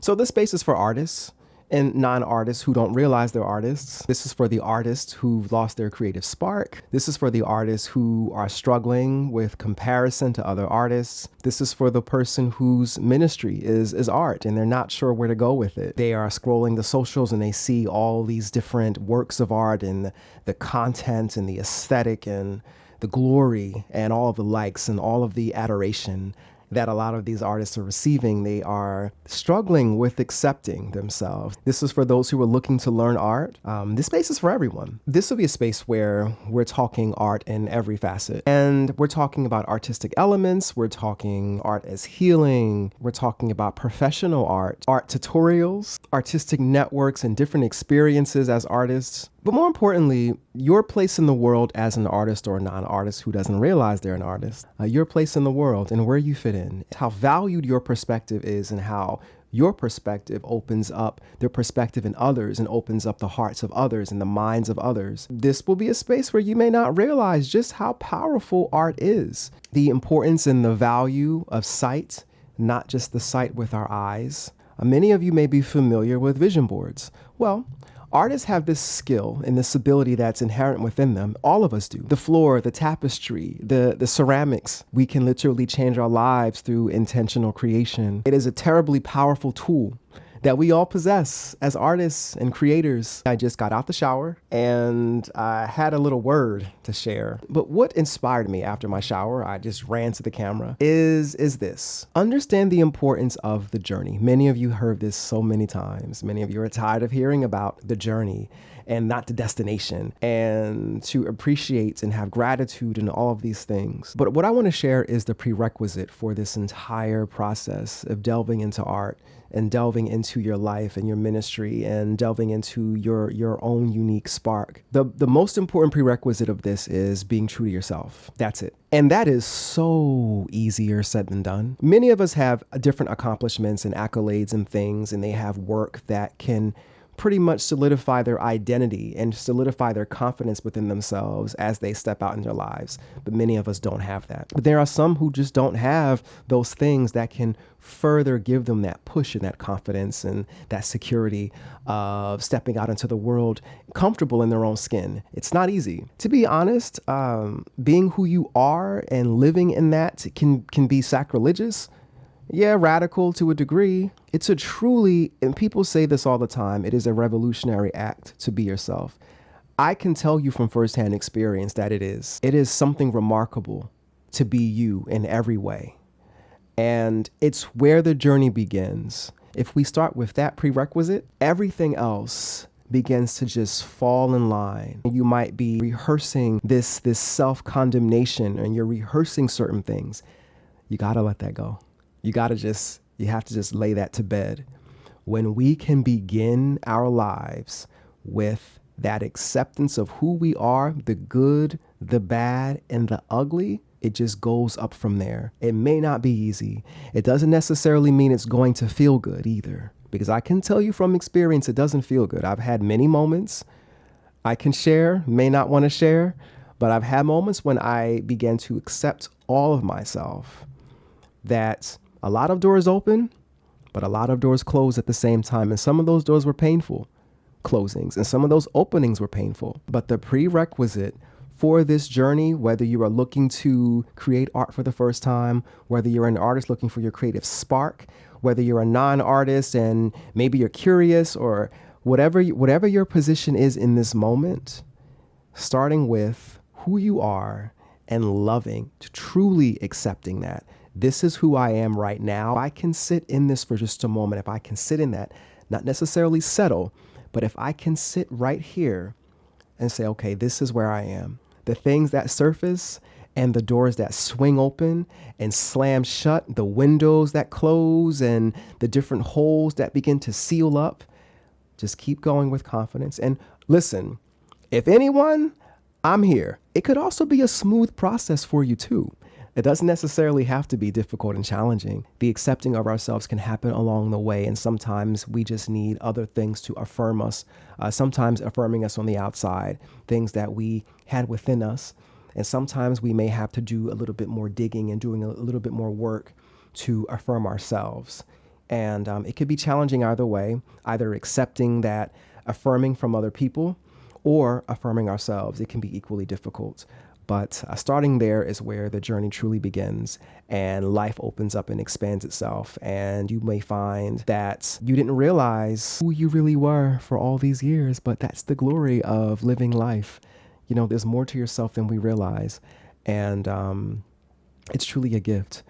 So this space is for artists and non-artists who don't realize they're artists. This is for the artists who've lost their creative spark. This is for the artists who are struggling with comparison to other artists. This is for the person whose ministry is art and they're not sure where to go with it. They are scrolling the socials and they see all these different works of art and the content and the aesthetic and the glory and all of the likes and all of the adoration that a lot of these artists are receiving. They are struggling with accepting themselves. This is for those who are looking to learn art. This space is for everyone. This will be a space where we're talking art in every facet. And we're talking about artistic elements. We're talking art as healing. We're talking about professional art tutorials, artistic networks, and different experiences as artists. But more importantly, your place in the world as an artist or a non-artist who doesn't realize they're an artist, your place in the world and where you fit in, how valued your perspective is and how your perspective opens up their perspective in others and opens up the hearts of others and the minds of others. This will be a space where you may not realize just how powerful art is. The importance and the value of sight, not just the sight with our eyes. Many of you may be familiar with vision boards. Well, artists have this skill and this ability that's inherent within them. All of us do. The floor, the tapestry, the ceramics. We can literally change our lives through intentional creation. It is a terribly powerful tool that we all possess as artists and creators. I just got out the shower and I had a little word to share. But what inspired me after my shower, I just ran to the camera, is this. Understand the importance of the journey. Many of you heard this so many times. Many of you are tired of hearing about the journey and not the destination, and to appreciate and have gratitude and all of these things. But what I want to share is the prerequisite for this entire process of delving into art and delving into your life and your ministry and delving into your own unique spark. The most important prerequisite of this is being true to yourself. That's it. And that is so easier said than done. Many of us have different accomplishments and accolades and things, and they have work that can pretty much solidify their identity and solidify their confidence within themselves as they step out in their lives. But many of us don't have that. But there are some who just don't have those things that can further give them that push and that confidence and that security of stepping out into the world comfortable in their own skin. It's not easy. To be honest, being who you are and living in that can be sacrilegious. Yeah, radical to a degree. It's a truly, and people say this all the time, it is a revolutionary act to be yourself. I can tell you from firsthand experience that it is. It is something remarkable to be you in every way. And it's where the journey begins. If we start with that prerequisite, everything else begins to just fall in line. You might be rehearsing this self-condemnation and you're rehearsing certain things. You got to let that go. You have to just lay that to bed. When we can begin our lives with that acceptance of who we are, the good, the bad, and the ugly, it just goes up from there. It may not be easy. It doesn't necessarily mean it's going to feel good either, because I can tell you from experience, it doesn't feel good. I've had many moments I can share, may not want to share, but I've had moments when I began to accept all of myself, that a lot of doors open, but a lot of doors close at the same time. And some of those doors were painful closings, and some of those openings were painful. But the prerequisite for this journey, whether you are looking to create art for the first time, whether you're an artist looking for your creative spark, whether you're a non-artist and maybe you're curious, or whatever your position is in this moment, starting with who you are and loving, truly accepting that. This is who I am right now. If I can sit in this for just a moment, if I can sit in that, not necessarily settle, but if I can sit right here and say, okay, this is where I am. The things that surface and the doors that swing open and slam shut, the windows that close and the different holes that begin to seal up, just keep going with confidence. And listen, if anyone, I'm here. It could also be a smooth process for you too. It doesn't necessarily have to be difficult and challenging. The accepting of ourselves can happen along the way, and sometimes we just need other things to affirm us, sometimes affirming us on the outside, things that we had within us, and sometimes we may have to do a little bit more digging and doing a little bit more work to affirm ourselves. And it could be challenging either way, either accepting that, affirming from other people, or affirming ourselves. It can be equally difficult. But starting there is where the journey truly begins, and life opens up and expands itself. And you may find that you didn't realize who you really were for all these years, but that's the glory of living life. You know, there's more to yourself than we realize. And it's truly a gift.